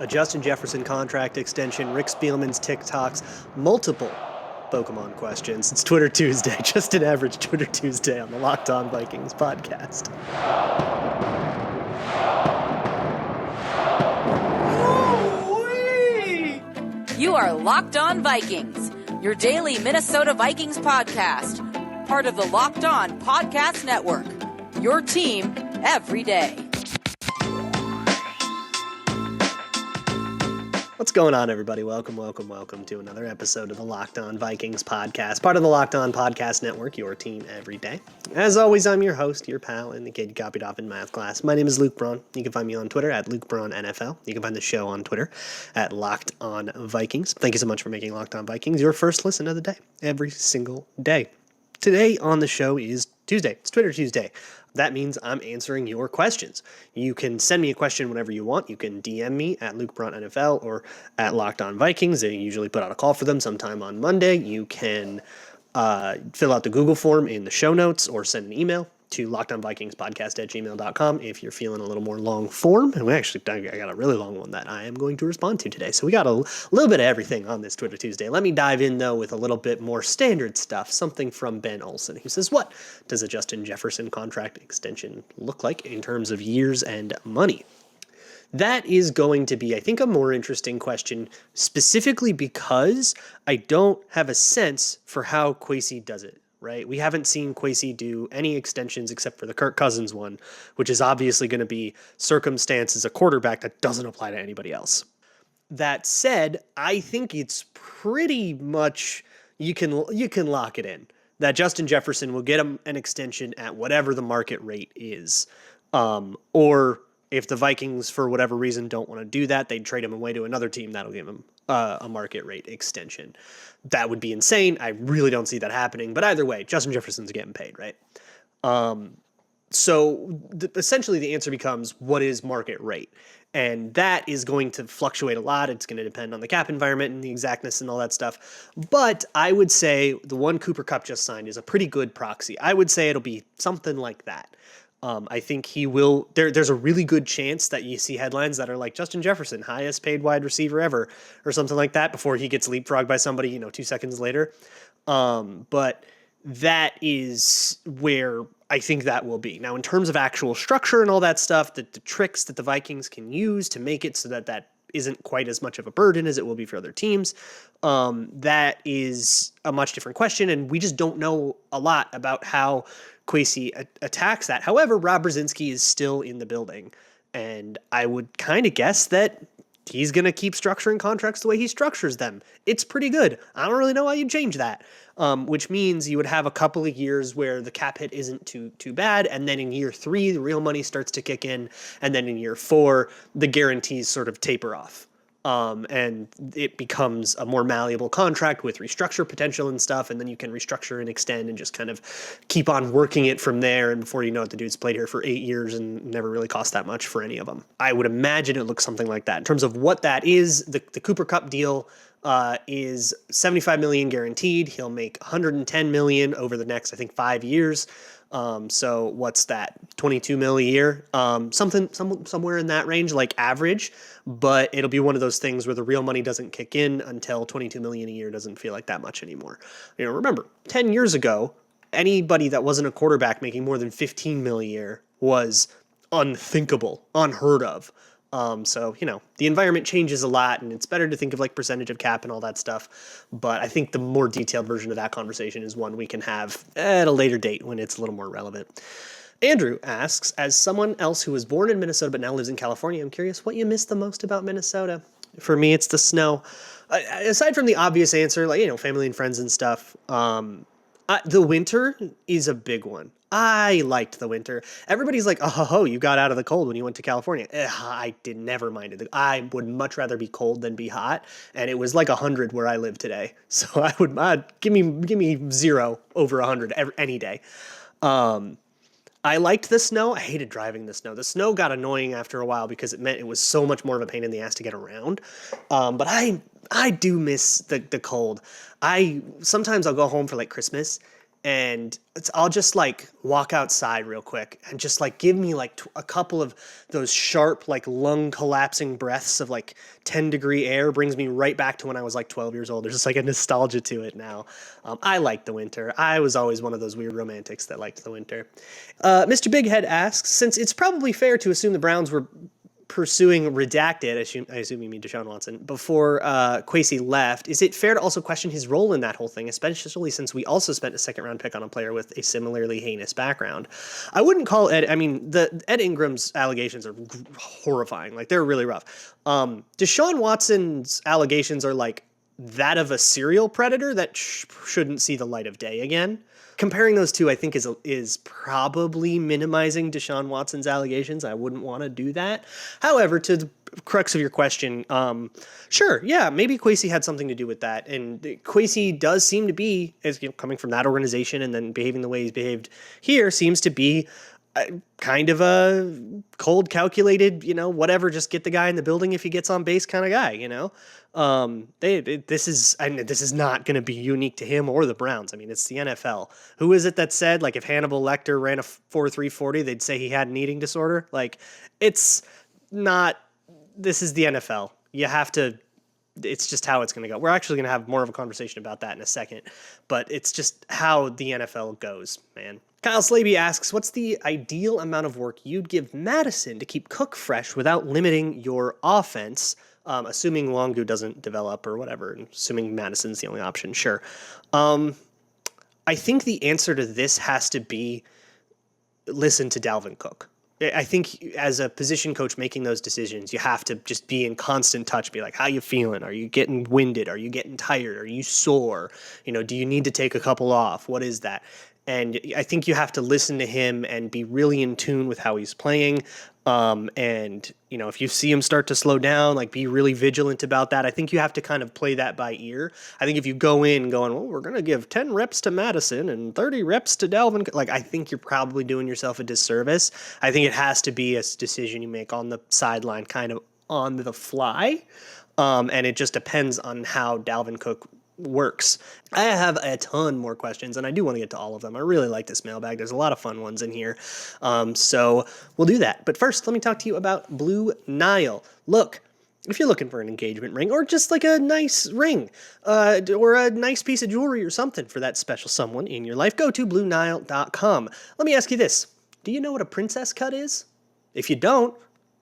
a Justin Jefferson contract extension, Rick Spielman's TikToks, multiple Pokémon questions. It's Twitter Tuesday, just an average Twitter Tuesday on the Locked On Vikings podcast. You are Locked On Vikings, your daily Minnesota Vikings podcast, part of the Locked On Podcast Network, your team every day. What's going on, everybody? Welcome to another episode of the Locked On Vikings podcast, part of the Locked On Podcast Network, your team every day. As always, I'm your host, your pal, and the kid you copied off in math class. My name is Luke Braun. You can find me on Twitter at Luke Braun NFL. You can find the show on Twitter at Locked On Vikings. Thank you so much for making Locked On Vikings your first listen of the day, every single day. Today on the show is Tuesday. It's Twitter Tuesday. That means I'm answering your questions. You can send me a question whenever you want. You can DM me at Luke Braun NFL or at Locked On Vikings. They usually put out a call for them sometime on Monday. You can fill out the Google form in the show notes or send an email to lockedonvikingspodcast@gmail.com if you're feeling a little more long form. And I got a really long one that I am going to respond to today. So we got a little bit of everything on this Twitter Tuesday. Let me dive in, though, with a little bit more standard stuff. Something from Ben Olson, who says, what does a Justin Jefferson contract extension look like in terms of years and money? That is going to be, I think, a more interesting question, specifically because I don't have a sense for how Kwesi does it. Right? We haven't seen Kwesi do any extensions except for the Kirk Cousins one, which is obviously going to be circumstance as a quarterback that doesn't apply to anybody else. That said, I think it's pretty much you can lock it in that Justin Jefferson will get him an extension at whatever the market rate is, or if the Vikings, for whatever reason, don't want to do that, they'd trade him away to another team that'll give him a market rate extension. That would be insane. I really don't see that happening. But either way, Justin Jefferson's getting paid, right? Essentially, the answer becomes, what is market rate? And that is going to fluctuate a lot. It's going to depend on the cap environment and the exactness and all that stuff. But I would say the one Cooper Kupp just signed is a pretty good proxy. I would say it'll be something like that. I think he will. There's a really good chance that you see headlines that are like Justin Jefferson, highest paid wide receiver ever, or something like that before he gets leapfrogged by somebody, 2 seconds later. But that is where I think that will be. Now, in terms of actual structure and all that stuff, the tricks that the Vikings can use to make it so that isn't quite as much of a burden as it will be for other teams, that is a much different question, and we just don't know a lot about how Kwesi attacks that. However, Rob Brzezinski is still in the building, and I would kind of guess that he's going to keep structuring contracts the way he structures them. It's pretty good. I don't really know how you'd change that, which means you would have a couple of years where the cap hit isn't too bad, and then in year 3, the real money starts to kick in, and then in year 4, the guarantees sort of taper off. And it becomes a more malleable contract with restructure potential and stuff, and then you can restructure and extend and just kind of keep on working it from there, and before you know it, the dude's played here for 8 years and never really cost that much for any of them. I would imagine it looks something like that. In terms of what that is, the Cooper Kupp deal is $75 million guaranteed. He'll make $110 million over the next, I think, 5 years. So what's that? $22 million a year? Somewhere in that range, like average. But it'll be one of those things where the real money doesn't kick in until $22 million a year doesn't feel like that much anymore. Remember, 10 years ago, anybody that wasn't a quarterback making more than $15 million a year was unthinkable, unheard of. The environment changes a lot, and it's better to think of like percentage of cap and all that stuff. But I think the more detailed version of that conversation is one we can have at a later date when it's a little more relevant. Andrew asks, as someone else who was born in Minnesota but now lives in California, I'm curious what you miss the most about Minnesota. For me, it's the snow. Aside from the obvious answer, family and friends and stuff, the winter is a big one. I liked the winter. Everybody's like, oh, you got out of the cold when you went to California. I never minded. I would much rather be cold than be hot. And it was like 100 where I live today. So I'd give me 0 over 100 any day. I liked the snow. I hated driving the snow. The snow got annoying after a while because it meant it was so much more of a pain in the ass to get around. But I do miss the cold. Sometimes I'll go home for like Christmas and I'll just like walk outside real quick and just like give me like a couple of those sharp like lung collapsing breaths of like 10-degree air brings me right back to when I was like 12 years old. There's just like a nostalgia to it now. I like the winter. I was always one of those weird romantics that liked the winter. Mr. Bighead asks, since it's probably fair to assume the Browns were pursuing redacted, I assume you mean Deshaun Watson, before Kwesi left, is it fair to also question his role in that whole thing, especially since we also spent a second-round pick on a player with a similarly heinous background? I wouldn't call Ed, I mean, Ed Ingram's allegations are horrifying. Like, they're really rough. Deshaun Watson's allegations are like that of a serial predator that shouldn't see the light of day again. Comparing those two, I think, is probably minimizing Deshaun Watson's allegations. I wouldn't want to do that. However, to the crux of your question, sure, yeah, maybe Kwesi had something to do with that. And Kwesi does seem to be, as coming from that organization and then behaving the way he's behaved here, seems to be kind of a cold, calculated, whatever, just get the guy in the building if he gets on base kind of guy, this is not going to be unique to him or the Browns. I mean, it's the NFL. Who is it that said, like, if Hannibal Lecter ran a 4.340, they'd say he had an eating disorder? Like, it's not, this is the NFL. You have to, it's just how it's going to go. We're actually going to have more of a conversation about that in a second, but it's just how the NFL goes, man. Kyle Slaby asks, what's the ideal amount of work you'd give Madison to keep Cook fresh without limiting your offense, assuming Longu doesn't develop or whatever, and assuming Madison's the only option, sure. I think the answer to this has to be listen to Dalvin Cook. I think as a position coach making those decisions, you have to just be in constant touch, be like, how you feeling? Are you getting winded? Are you getting tired? Are you sore? Do you need to take a couple off? What is that? And I think you have to listen to him and be really in tune with how he's playing. And, if you see him start to slow down, like, be really vigilant about that. I think you have to kind of play that by ear. I think if you go in going, well, we're going to give 10 reps to Madison and 30 reps to Dalvin, like, I think you're probably doing yourself a disservice. I think it has to be a decision you make on the sideline, kind of on the fly. And it just depends on how Dalvin Cook works. I have a ton more questions, and I do want to get to all of them. I really like this mailbag. There's a lot of fun ones in here. So we'll do that. But first, let me talk to you about Blue Nile. Look, if you're looking for an engagement ring or just like a nice ring or a nice piece of jewelry or something for that special someone in your life, go to BlueNile.com. Let me ask you this. Do you know what a princess cut is? If you don't,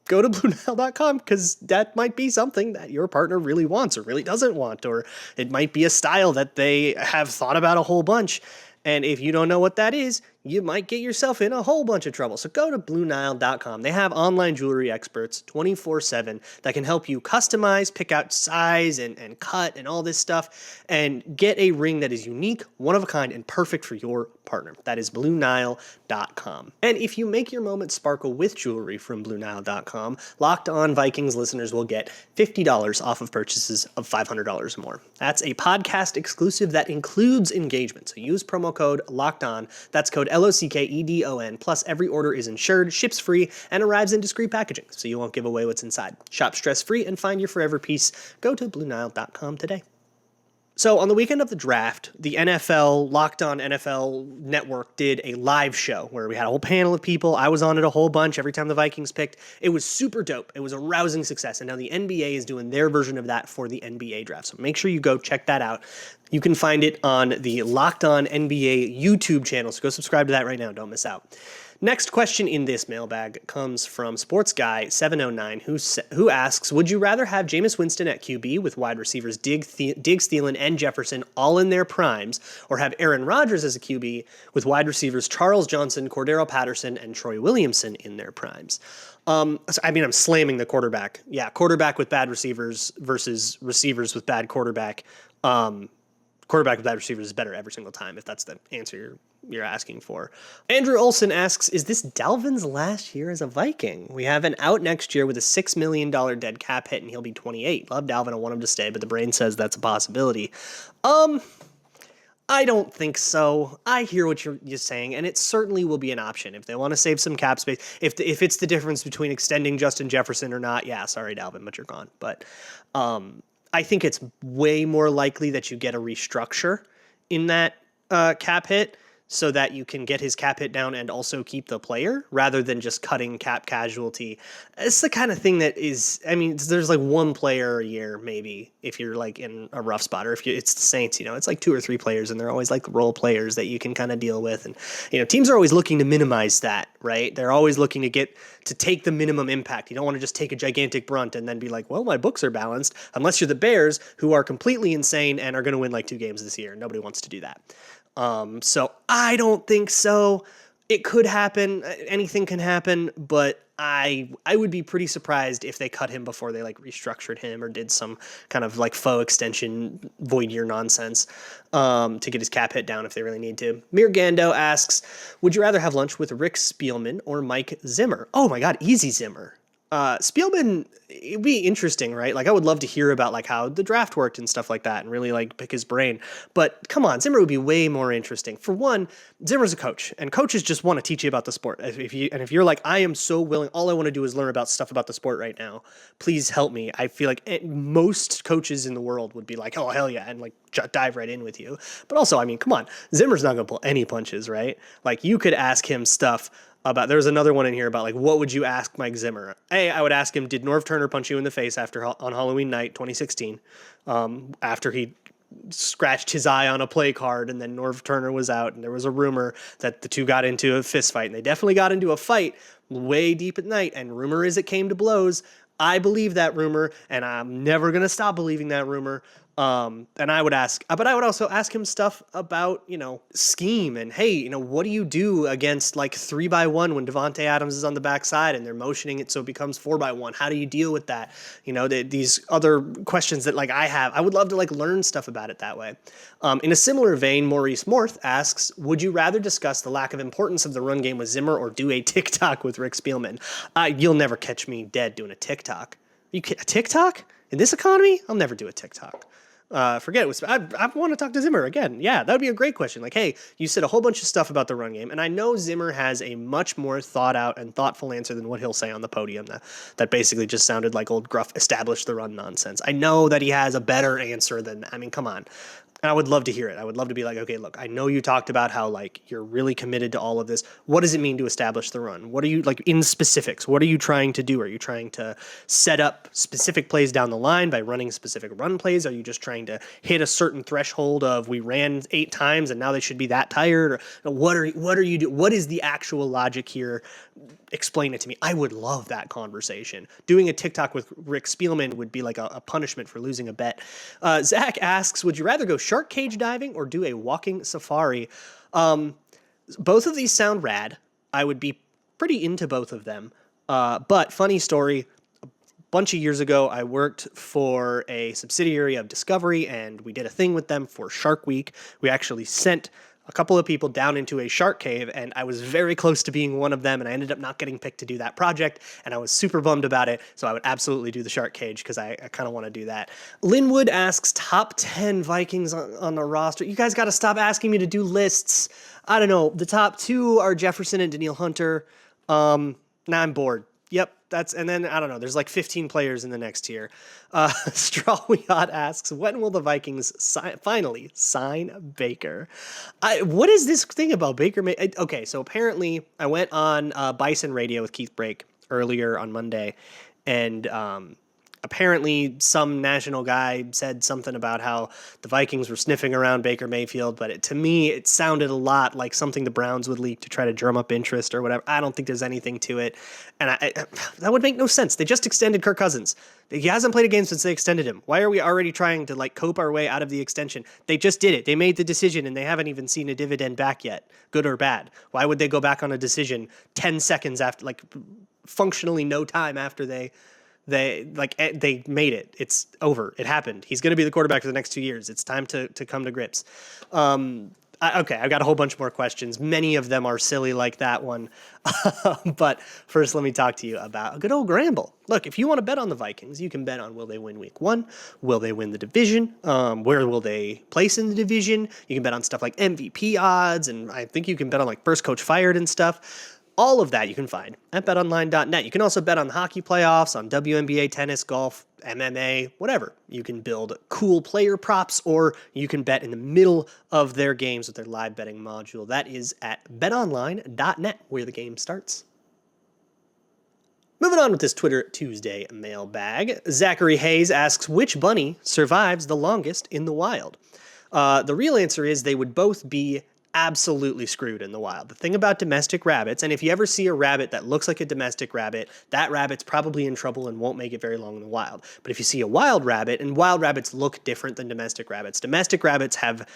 go to BlueNile.com, because that might be something that your partner really wants or really doesn't want, or it might be a style that they have thought about a whole bunch. And if you don't know what that is, you might get yourself in a whole bunch of trouble. So go to BlueNile.com. They have online jewelry experts 24/7 that can help you customize, pick out size and cut and all this stuff, and get a ring that is unique, one of a kind, and perfect for your partner. That is BlueNile.com. And if you make your moment sparkle with jewelry from BlueNile.com, Locked On Vikings listeners will get $50 off of purchases of $500 or more. That's a podcast exclusive that includes engagement. So use promo code LOCKEDON. That's code LOCKEDON. Plus, every order is insured, ships free, and arrives in discreet packaging, so you won't give away what's inside. Shop stress-free and find your forever piece. Go to BlueNile.com today. So on the weekend of the draft, the NFL, Locked On NFL Network did a live show where we had a whole panel of people. I was on it a whole bunch every time the Vikings picked. It was super dope. It was a rousing success. And now the NBA is doing their version of that for the NBA draft. So make sure you go check that out. You can find it on the Locked On NBA YouTube channel. So go subscribe to that right now. Don't miss out. Next question in this mailbag comes from SportsGuy709, who asks, would you rather have Jameis Winston at QB with wide receivers Diggs, Thielen, and Jefferson all in their primes, or have Aaron Rodgers as a QB with wide receivers Charles Johnson, Cordero Patterson, and Troy Williamson in their primes? I'm slamming the quarterback. Yeah, quarterback with bad receivers versus receivers with bad quarterback. Quarterback with bad receivers is better every single time, if that's the answer you're asking for. Andrew Olson asks, is this Dalvin's last year as a Viking? We have an out next year with a $6 million dead cap hit, and he'll be 28. Love Dalvin, I want him to stay, but the brain says that's a possibility. I don't think so. I hear what you're saying, and it certainly will be an option if they want to save some cap space. If it's the difference between extending Justin Jefferson or not, yeah, sorry, Dalvin, but you're gone. But I think it's way more likely that you get a restructure in that cap hit so that you can get his cap hit down and also keep the player rather than just cutting cap casualty. It's the kind of thing that is, I mean, there's like one player a year, maybe, if you're like in a rough spot, or if it's the Saints, it's like 2 or 3 players, and they're always like role players that you can kind of deal with. And, teams are always looking to minimize that, right? They're always looking to take the minimum impact. You don't want to just take a gigantic brunt and then be like, well, my books are balanced, unless you're the Bears, who are completely insane and are going to win like 2 games this year. Nobody wants to do that. So I don't think so. It could happen. Anything can happen, but I would be pretty surprised if they cut him before they like restructured him or did some kind of like faux extension void year nonsense to get his cap hit down if they really need to. Mir Gando asks, would you rather have lunch with Rick Spielman or Mike Zimmer? Oh my God, easy Zimmer. Spielman, it'd be interesting, right? Like, I would love to hear about like how the draft worked and stuff like that and really like pick his brain. But come on, Zimmer would be way more interesting. For one, Zimmer's a coach, and coaches just want to teach you about the sport. If you're like, I am so willing, all I want to do is learn about stuff about the sport right now. Please help me. I feel like most coaches in the world would be like, oh, hell yeah, and like dive right in with you. But also, I mean, come on, Zimmer's not going to pull any punches, right? Like, you could ask him stuff about, there's another one in here about like, what would you ask Mike Zimmer? I would ask him, did Norv Turner punch you in the face on Halloween night 2016 after he scratched his eye on a play card, and then Norv Turner was out, and there was a rumor that the two got into a fist fight, and they definitely got into a fight way deep at night, and rumor is it came to blows. I believe that rumor, and I'm never going to stop believing that rumor. And I would ask, but I would also ask him stuff about, scheme and, hey, what do you do against like 3-by-1 when Devontae Adams is on the backside and they're motioning it so it becomes 4-by-1? How do you deal with that? These other questions that like I have, I would love to like learn stuff about it that way. In a similar vein, Maurice Morth asks, would you rather discuss the lack of importance of the run game with Zimmer or do a TikTok with Rick Spielman? You'll never catch me dead doing a TikTok. A TikTok? In this economy? I'll never do a TikTok. Forget it. I want to talk to Zimmer again. Yeah, that would be a great question. Like, hey, you said a whole bunch of stuff about the run game, and I know Zimmer has a much more thought out and thoughtful answer than what he'll say on the podium. That basically just sounded like old gruff establish the run nonsense. I know that he has a better answer than, I mean, come on. And I would love to hear it. I would love to be like, okay, look, I know you talked about how like you're really committed to all of this. What does it mean to establish the run? What are you like in specifics? What are you trying to do? Are you trying to set up specific plays down the line by running specific run plays? Are you just trying to hit a certain threshold of we ran 8 times and now they should be that tired? Or what are you doing? What is the actual logic here? Explain it to me. I would love that conversation. Doing a TikTok with Rick Spielman would be like a punishment for losing a bet. Zach asks, would you rather go shark cage diving or do a walking safari? Both of these sound rad. I would be pretty into both of them. But funny story, a bunch of years ago, I worked for a subsidiary of Discovery, and we did a thing with them for Shark Week. We actually sent a couple of people down into a shark cave, and I was very close to being one of them, and I ended up not getting picked to do that project, and I was super bummed about it, so I would absolutely do the shark cage because I kind of want to do that. Linwood asks, top 10 Vikings on the roster. You guys got to stop asking me to do lists. I don't know. The top 2 are Jefferson and Daniil Hunter. Now I'm bored. Yep, and then, I don't know, there's like 15 players in the next tier. Straw Yacht asks, when will the Vikings finally sign Baker? What is this thing about Baker? Okay, so apparently I went on Bison Radio with Keith Brake earlier on Monday, and apparently some national guy said something about how the Vikings were sniffing around Baker Mayfield, but to me, it sounded a lot like something the Browns would leak to try to drum up interest or whatever. I don't think there's anything to it, and that would make no sense. They just extended Kirk Cousins. He hasn't played a game since they extended him. Why are we already trying to like cope our way out of the extension? They just did it. They made the decision, and they haven't even seen a dividend back yet, good or bad. Why would they go back on a decision 10 seconds after, like functionally no time after they made it. It's over. It happened. He's going to be the quarterback for the next 2 years. It's time to come to grips. Okay, I've got a whole bunch more questions. Many of them are silly like that one. But first, let me talk to you about a good old Gramble. Look, if you want to bet on the Vikings, you can bet on will they win week 1? Will they win the division? Where will they place in the division? You can bet on stuff like MVP odds, and I think you can bet on like first coach fired and stuff. All of that you can find at betonline.net. You can also bet on the hockey playoffs, on WNBA, tennis, golf, MMA, whatever. You can build cool player props, or you can bet in the middle of their games with their live betting module. That is at betonline.net, where the game starts. Moving on with this Twitter Tuesday mailbag, Zachary Hayes asks, which bunny survives the longest in the wild? The real answer is they would both be absolutely screwed in the wild. The thing about domestic rabbits, and if you ever see a rabbit that looks like a domestic rabbit, that rabbit's probably in trouble and won't make it very long in the wild. But if you see a wild rabbit, and wild rabbits look different than domestic rabbits have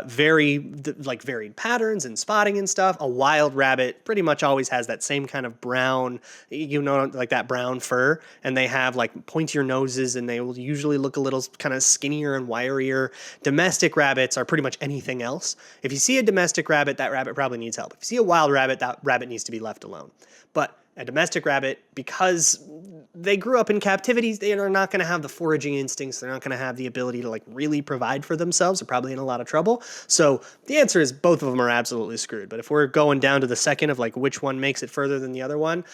varied patterns and spotting and stuff. A wild rabbit pretty much always has that same kind of brown, like that brown fur, and they have like pointier noses, and they will usually look a little kind of skinnier and wirier. Domestic rabbits are pretty much anything else. If you see a domestic rabbit, that rabbit probably needs help. If you see a wild rabbit, that rabbit needs to be left alone. But a domestic rabbit, because they grew up in captivity, they are not going to have the foraging instincts. They're not going to have the ability to like really provide for themselves. They're probably in a lot of trouble. So the answer is both of them are absolutely screwed. But if we're going down to the second of like which one makes it further than the other one,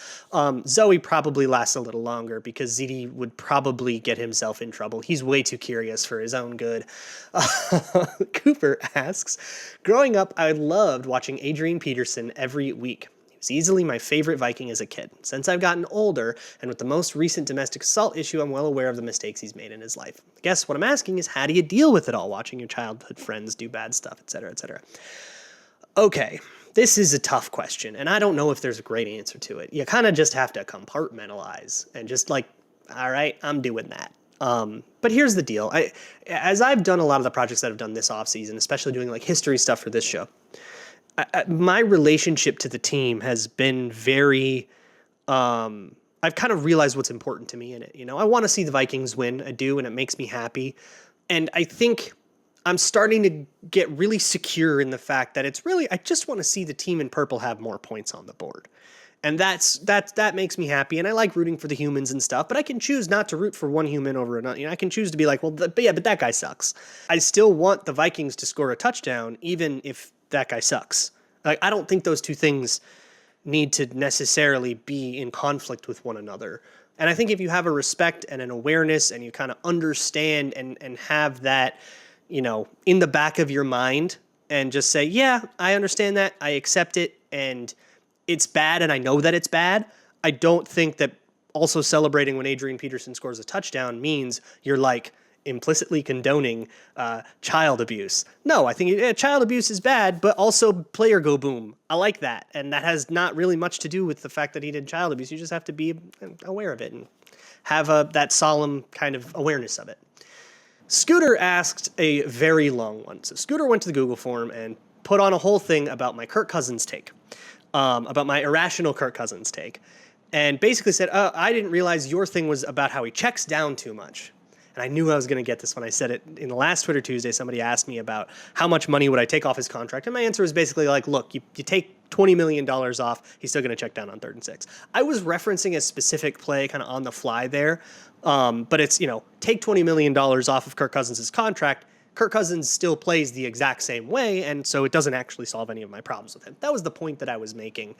Zoe probably lasts a little longer because ZD would probably get himself in trouble. He's way too curious for his own good. Cooper asks, growing up, I loved watching Adrian Peterson every week. He's easily my favorite Viking as a kid. Since I've gotten older, and with the most recent domestic assault issue, I'm well aware of the mistakes he's made in his life. I guess what I'm asking is, how do you deal with it all, watching your childhood friends do bad stuff, etc., etc.? Okay, this is a tough question, and I don't know if there's a great answer to it. You kind of just have to compartmentalize and just like, all right, I'm doing that. But here's the deal. As I've done a lot of the projects that I've done this offseason, especially doing like history stuff for this show, my relationship to the team has been very, I've kind of realized what's important to me in it. I want to see the Vikings win. I do, and it makes me happy. And I think I'm starting to get really secure in the fact that it's really, I just want to see the team in purple have more points on the board. And that makes me happy. And I like rooting for the humans and stuff, but I can choose not to root for one human over another. I can choose to be like, well, but that guy sucks. I still want the Vikings to score a touchdown, even if that guy sucks. Like, I don't think those two things need to necessarily be in conflict with one another. And I think if you have a respect and an awareness and you kind of understand and have that, in the back of your mind and just say, yeah, I understand that, I accept it, and it's bad and I know that it's bad, I don't think that also celebrating when Adrian Peterson scores a touchdown means you're like implicitly condoning child abuse. No, I think child abuse is bad, but also player go boom. I like that. And that has not really much to do with the fact that he did child abuse. You just have to be aware of it and have that solemn kind of awareness of it. Scooter asked a very long one. So Scooter went to the Google form and put on a whole thing about my Kirk Cousins take, about my irrational Kirk Cousins take, and basically said, I didn't realize your thing was about how he checks down too much. And I knew I was going to get this when I said it in the last Twitter Tuesday. Somebody asked me about how much money would I take off his contract. And my answer was basically like, look, you take $20 million off, he's still going to check down on 3rd and 6. I was referencing a specific play kind of on the fly there. But it's, take $20 million off of Kirk Cousins' contract. Kirk Cousins still plays the exact same way, and so it doesn't actually solve any of my problems with him. That was the point that I was making.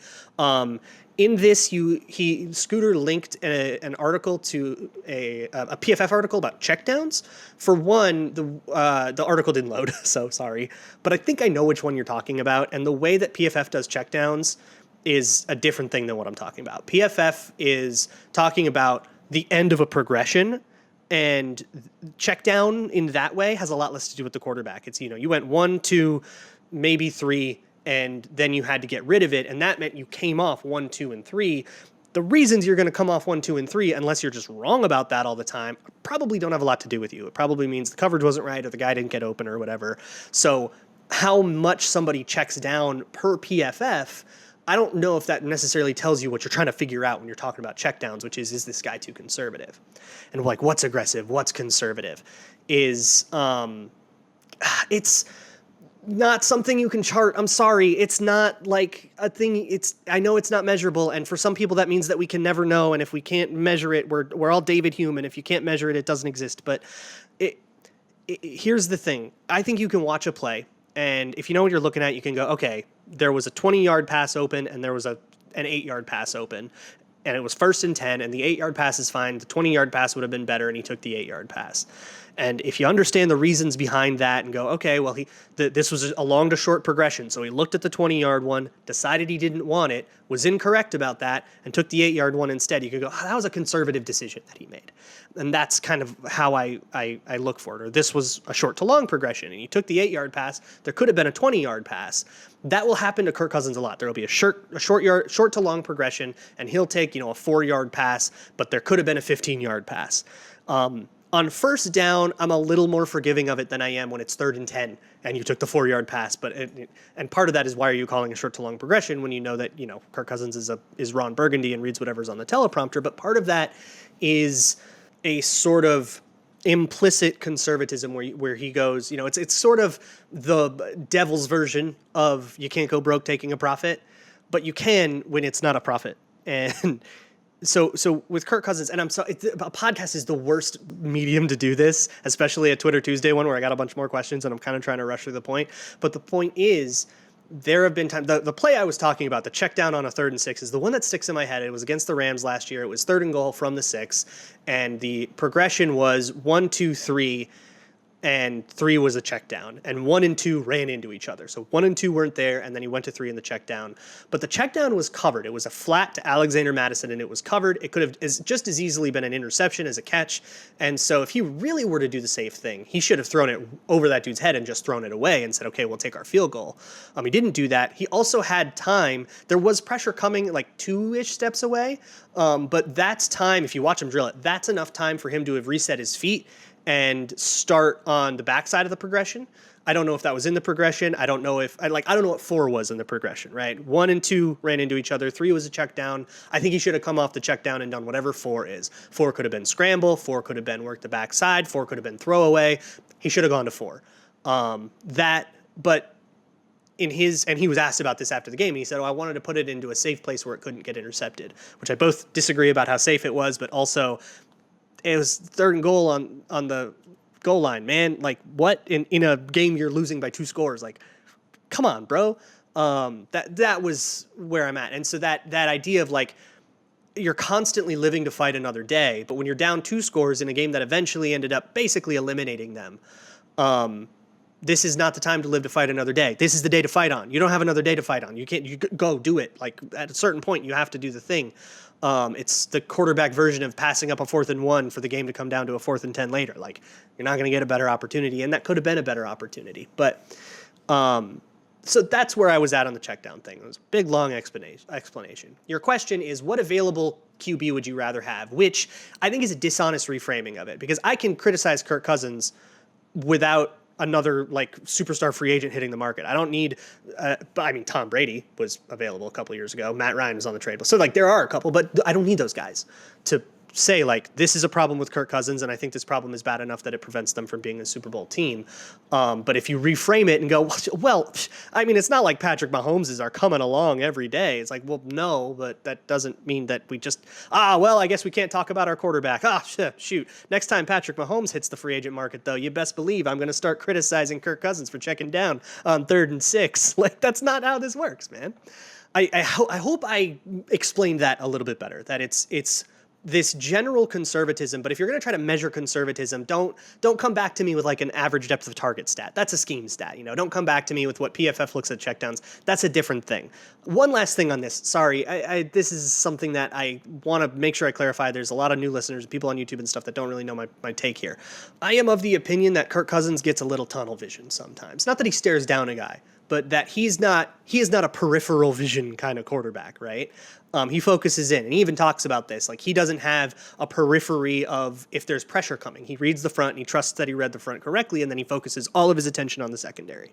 In this, Scooter linked an article to a PFF article about checkdowns. For one, the article didn't load, so sorry. But I think I know which one you're talking about, and the way that PFF does checkdowns is a different thing than what I'm talking about. PFF is talking about the end of a progression, and check down in that way has a lot less to do with the quarterback. It's, you went 1, 2, maybe 3, and then you had to get rid of it. And that meant you came off 1, 2, and 3. The reasons you're going to come off 1, 2, and 3, unless you're just wrong about that all the time, probably don't have a lot to do with you. It probably means the coverage wasn't right or the guy didn't get open or whatever. So how much somebody checks down per PFF, I don't know if that necessarily tells you what you're trying to figure out when you're talking about checkdowns, which is this guy too conservative? And like, what's aggressive? What's conservative? It's not something you can chart. I'm sorry. It's not like a thing. I know it's not measurable. And for some people, that means that we can never know. And if we can't measure it, we're all David Hume. And if you can't measure it, it doesn't exist. But here's the thing. I think you can watch a play, and if you know what you're looking at, you can go, okay, there was a 20-yard pass open, and there was a an 8-yard pass open. And it was 1st and 10, and the 8-yard pass is fine. The 20-yard pass would have been better, and he took the 8-yard pass. And if you understand the reasons behind that and go, okay, well, this was a long to short progression. So he looked at the 20-yard one, decided he didn't want it, was incorrect about that, and took the 8-yard one instead. You could go, oh, that was a conservative decision that he made. And that's kind of how I look for it. Or this was a short to long progression, and he took the 8-yard pass. There could have been a 20-yard pass. That will happen to Kirk Cousins a lot. There will be a short to long progression, and he'll take, a 4-yard pass, but there could have been a 15-yard pass. On 1st down, I'm a little more forgiving of it than I am when it's 3rd and 10 and you took the 4-yard pass. And part of that is, why are you calling a short to long progression when you know that, Kirk Cousins is Ron Burgundy and reads whatever's on the teleprompter. But part of that is a sort of implicit conservatism where he goes, it's sort of the devil's version of you can't go broke taking a profit, but you can when it's not a profit. And So with Kirk Cousins, and I'm sorry, a podcast is the worst medium to do this, especially a Twitter Tuesday one where I got a bunch more questions and I'm kind of trying to rush through the point. But the point is, there have been times, the play I was talking about, the check down on a 3rd and 6, is the one that sticks in my head. It was against the Rams last year. It was 3rd and goal from the 6, and the progression was 1, 2, 3, and 3 was a check down, and 1 and 2 ran into each other. So 1 and 2 weren't there, and then he went to 3 in the check down. But the check down was covered. It was a flat to Alexander Mattison, and it was covered. It could have just as easily been an interception as a catch. And so if he really were to do the safe thing, he should have thrown it over that dude's head and just thrown it away and said, okay, we'll take our field goal. He didn't do that. He also had time. There was pressure coming like 2-ish steps away, but that's time. If you watch him drill it, that's enough time for him to have reset his feet and start on the backside of the progression. I don't know if that was in the progression. I don't know what 4 was in the progression, right? 1 and 2 ran into each other. 3 was a check down. I think he should have come off the check down and done whatever 4 is. 4 could have been scramble. 4 could have been work the backside. 4 could have been throwaway. He should have gone to 4. But in his, and he was asked about this after the game, and he said, I wanted to put it into a safe place where it couldn't get intercepted, which I both disagree about how safe it was, but also it was 3rd and goal on the goal line, man. Like, what in a game you're losing by 2 scores? Like, come on, bro. That was where I'm at. And so that idea of like, you're constantly living to fight another day, but when you're down 2 scores in a game that eventually ended up basically eliminating them, this is not the time to live to fight another day. This is the day to fight on. You don't have another day to fight on. You go do it. Like, at a certain point, you have to do the thing. It's the quarterback version of passing up a 4th and 1 for the game to come down to a 4th and 10 later. Like, you're not going to get a better opportunity, and that could have been a better opportunity. But so that's where I was at on the check down thing. It was a big, long explanation. Your question is, what available QB would you rather have? Which I think is a dishonest reframing of it, because I can criticize Kirk Cousins without another like superstar free agent hitting the market. I don't need, Tom Brady was available a couple years ago. Matt Ryan was on the trade list. So like, there are a couple, but I don't need those guys to say like, this is a problem with Kirk Cousins, and I think this problem is bad enough that it prevents them from being a Super Bowl team. But if you reframe it and go, well, it's not like Patrick Mahomes are coming along every day. It's like, well, no, but that doesn't mean that we just, I guess we can't talk about our quarterback. Shoot. Next time Patrick Mahomes hits the free agent market, though, you best believe I'm going to start criticizing Kirk Cousins for checking down on 3rd and 6. Like, that's not how this works, man. I hope I explained that a little bit better, that it's this general conservatism, but if you're going to try to measure conservatism, don't come back to me with like an average depth of target stat. That's a scheme stat, Don't come back to me with what PFF looks at checkdowns. That's a different thing. One last thing on this. Sorry, this is something that I want to make sure I clarify. There's a lot of new listeners, people on YouTube and stuff that don't really know my take here. I am of the opinion that Kirk Cousins gets a little tunnel vision sometimes. Not that he stares down a guy, but that he is not a peripheral vision kind of quarterback, right? He focuses in, and he even talks about this. Like, he doesn't have a periphery of if there's pressure coming. He reads the front, and he trusts that he read the front correctly, and then he focuses all of his attention on the secondary.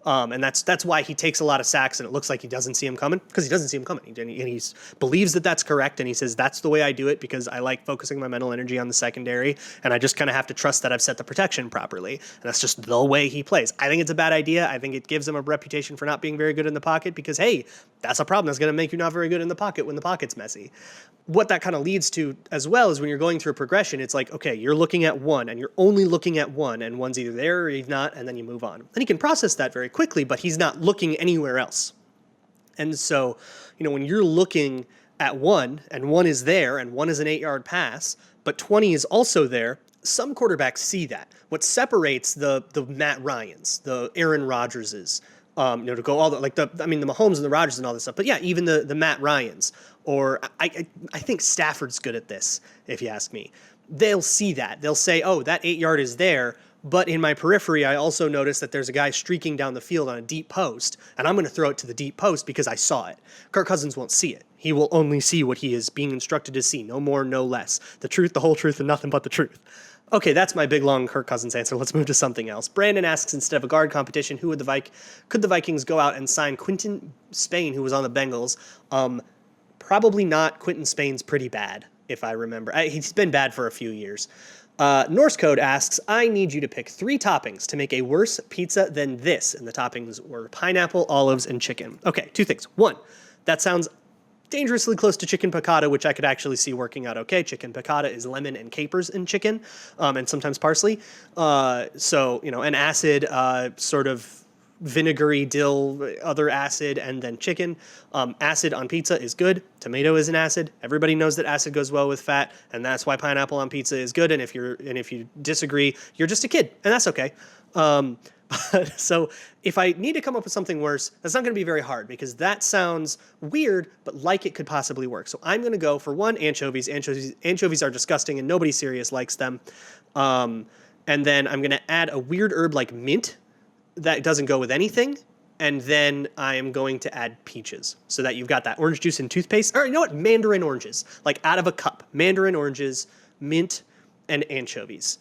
And that's why he takes a lot of sacks, and it looks like he doesn't see him coming, because he doesn't see him coming. And he believes that that's correct, and he says, that's the way I do it, because I like focusing my mental energy on the secondary, and I just kind of have to trust that I've set the protection properly. And that's just the way he plays. I think it's a bad idea. I think it gives him a reputation for not being very good in the pocket, because, hey, that's a problem. That's going to make you not very good in the pocket when the pocket's messy. What that kind of leads to as well is when you're going through a progression, it's like, okay, you're looking at one, and you're only looking at one, and one's either there or he's not, and then you move on. And he can process that very quickly, but he's not looking anywhere else. And so, when you're looking at 1 and 1 is there and 1 is an 8-yard pass, but 20 is also there, some quarterbacks see that. What separates the Matt Ryans, the Aaron Rodgerses, to go all the Mahomes and the Rodgers and all this stuff, but yeah, even the Matt Ryans, or I think Stafford's good at this, if you ask me. They'll see that. They'll say, oh, that 8-yard is there, but in my periphery, I also notice that there's a guy streaking down the field on a deep post, and I'm going to throw it to the deep post because I saw it. Kirk Cousins won't see it. He will only see what he is being instructed to see, no more, no less. The truth, the whole truth, and nothing but the truth. Okay, that's my big, long Kirk Cousins answer. Let's move to something else. Brandon asks, instead of a guard competition, could the Vikings go out and sign Quinton Spain, who was on the Bengals? Probably not. Quinton Spain's pretty bad, if I remember. He's been bad for a few years. Norse Code asks, I need you to pick 3 toppings to make a worse pizza than this. And the toppings were pineapple, olives, and chicken. Okay, 2 things. 1, that sounds dangerously close to chicken piccata, which I could actually see working out okay. Chicken piccata is lemon and capers in chicken, and sometimes parsley. An acid, sort of vinegary dill, other acid, and then chicken. Acid on pizza is good. Tomato is an acid. Everybody knows that acid goes well with fat, and that's why pineapple on pizza is good. And if you disagree, you're just a kid, and that's okay. So if I need to come up with something worse, that's not going to be very hard because that sounds weird, but like it could possibly work. So I'm going to go for 1, anchovies. Anchovies are disgusting and nobody serious likes them. And then I'm going to add a weird herb like mint that doesn't go with anything. And then I am going to add peaches so that you've got that orange juice and toothpaste. Or you know what? Mandarin oranges, like out of a cup. Mandarin oranges, mint, and anchovies.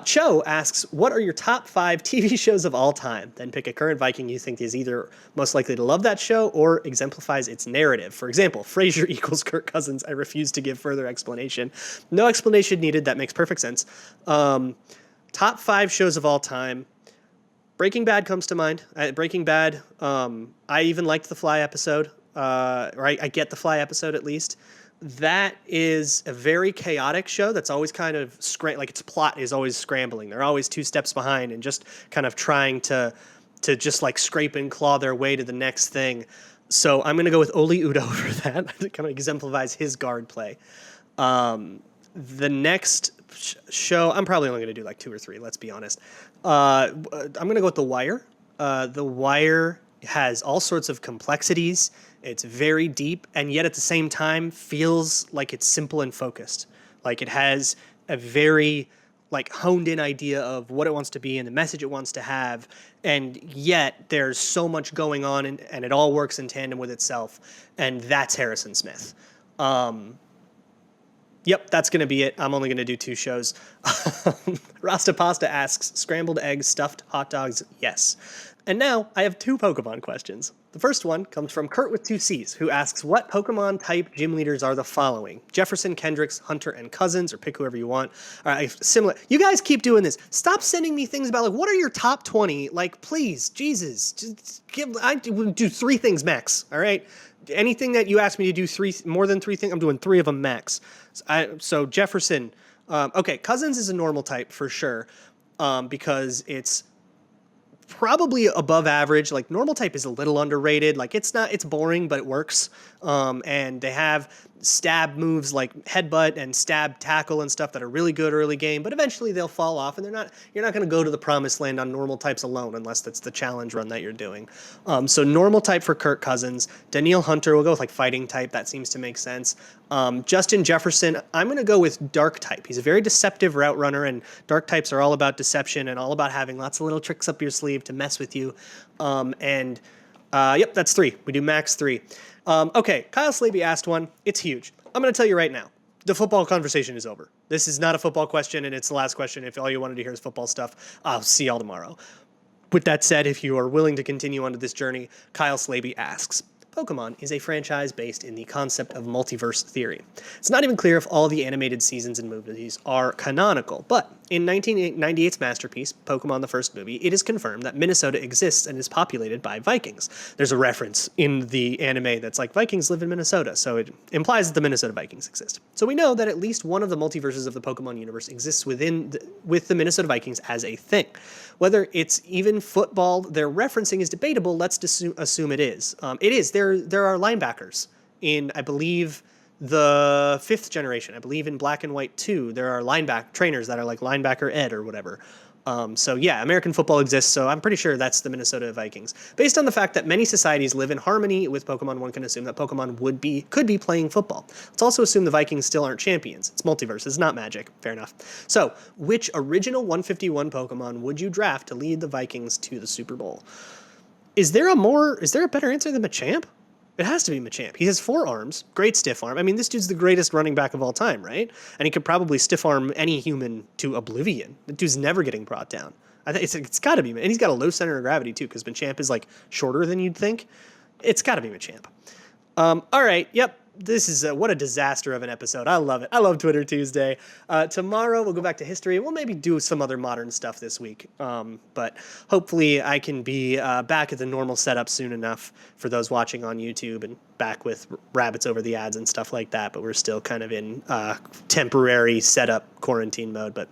Cho asks, what are your top 5 TV shows of all time? Then pick a current Viking you think is either most likely to love that show or exemplifies its narrative. For example, Frasier equals Kirk Cousins. I refuse to give further explanation. No explanation needed. That makes perfect sense. Top 5 shows of all time. Breaking Bad comes to mind. Breaking Bad, I even liked the Fly episode. Or I get the Fly episode at least. That is a very chaotic show that's always kind of its plot is always scrambling. They're always 2 steps behind and just kind of trying to just like scrape and claw their way to the next thing. So I'm going to go with Oli Udo for that. It kind of exemplifies his guard play. The next show, I'm probably only going to do like 2 or 3, let's be honest. I'm going to go with The Wire. The Wire has all sorts of complexities. It's very deep, and yet at the same time feels like it's simple and focused. Like it has a very honed in idea of what it wants to be and the message it wants to have, and yet there's so much going on and it all works in tandem with itself, and that's Harrison Smith. Yep, that's going to be it. I'm only going to do 2 shows. Rasta Pasta asks, scrambled eggs, stuffed hot dogs, yes. And now I have 2 Pokemon questions. The first one comes from Kurt with 2 C's, who asks, what Pokemon type gym leaders are the following? Jefferson, Kendricks, Hunter, and Cousins, or pick whoever you want. All right, similar. You guys keep doing this. Stop sending me things about what are your top 20? Please, Jesus, just I do 3 things max. All right. Anything that you ask me to do more than 3 things, I'm doing 3 of them max. So Jefferson, okay, Cousins is a normal type for sure, because it's probably above average. Normal type is a little underrated. It's boring, but it works. And they have stab moves like headbutt and stab tackle and stuff that are really good early game, but eventually they'll fall off, and you're not going to go to the promised land on normal types alone unless that's the challenge run that you're doing. So normal type for Kirk Cousins. Danielle Hunter, we'll go with fighting type. That seems to make sense. Justin Jefferson, I'm going to go with dark type. He's a very deceptive route runner, and dark types are all about deception and all about having lots of little tricks up your sleeve to mess with you. Yep, that's 3. We do max 3. Okay, Kyle Slaby asked one. It's huge. I'm going to tell you right now. The football conversation is over. This is not a football question, and it's the last question. If all you wanted to hear is football stuff, I'll see y'all tomorrow. With that said, if you are willing to continue onto this journey, Kyle Slaby asks, Pokémon is a franchise based in the concept of multiverse theory. It's not even clear if all the animated seasons and movies are canonical, but in 1998's masterpiece, Pokemon the first movie, it is confirmed that Minnesota exists and is populated by Vikings. There's a reference in the anime that's like, Vikings live in Minnesota, so it implies that the Minnesota Vikings exist. So we know that at least one of the multiverses of the Pokemon universe exists with the Minnesota Vikings as a thing. Whether it's even football they're referencing is debatable. Let's assume it is. It is. There are linebackers in, I believe, the 5th generation. I believe in Black and White 2, there are linebacker trainers that are like linebacker Ed or whatever. So yeah, American football exists, so I'm pretty sure that's the Minnesota Vikings. Based on the fact that many societies live in harmony with Pokemon, one can assume that Pokemon could be playing football. Let's also assume the Vikings still aren't champions. It's multiverse, it's not Magic. Fair enough. So, which original 151 Pokemon would you draft to lead the Vikings to the Super Bowl? Is there a better answer than Machamp? It has to be Machamp. He has 4 arms, great stiff arm. I mean, this dude's the greatest running back of all time, right? And he could probably stiff arm any human to oblivion. The dude's never getting brought down. I think it's got to be, and he's got a low center of gravity too, because Machamp is like shorter than you'd think. It's got to be Machamp. All right, yep. This is what a disaster of an episode. I love it. I love Twitter Tuesday. Tomorrow we'll go back to history. We'll maybe do some other modern stuff this week. But hopefully I can be back at the normal setup soon enough for those watching on YouTube and back with rabbits over the ads and stuff like that. But we're still kind of in temporary setup quarantine mode. But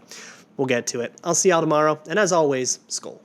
we'll get to it. I'll see y'all tomorrow. And as always, Skol.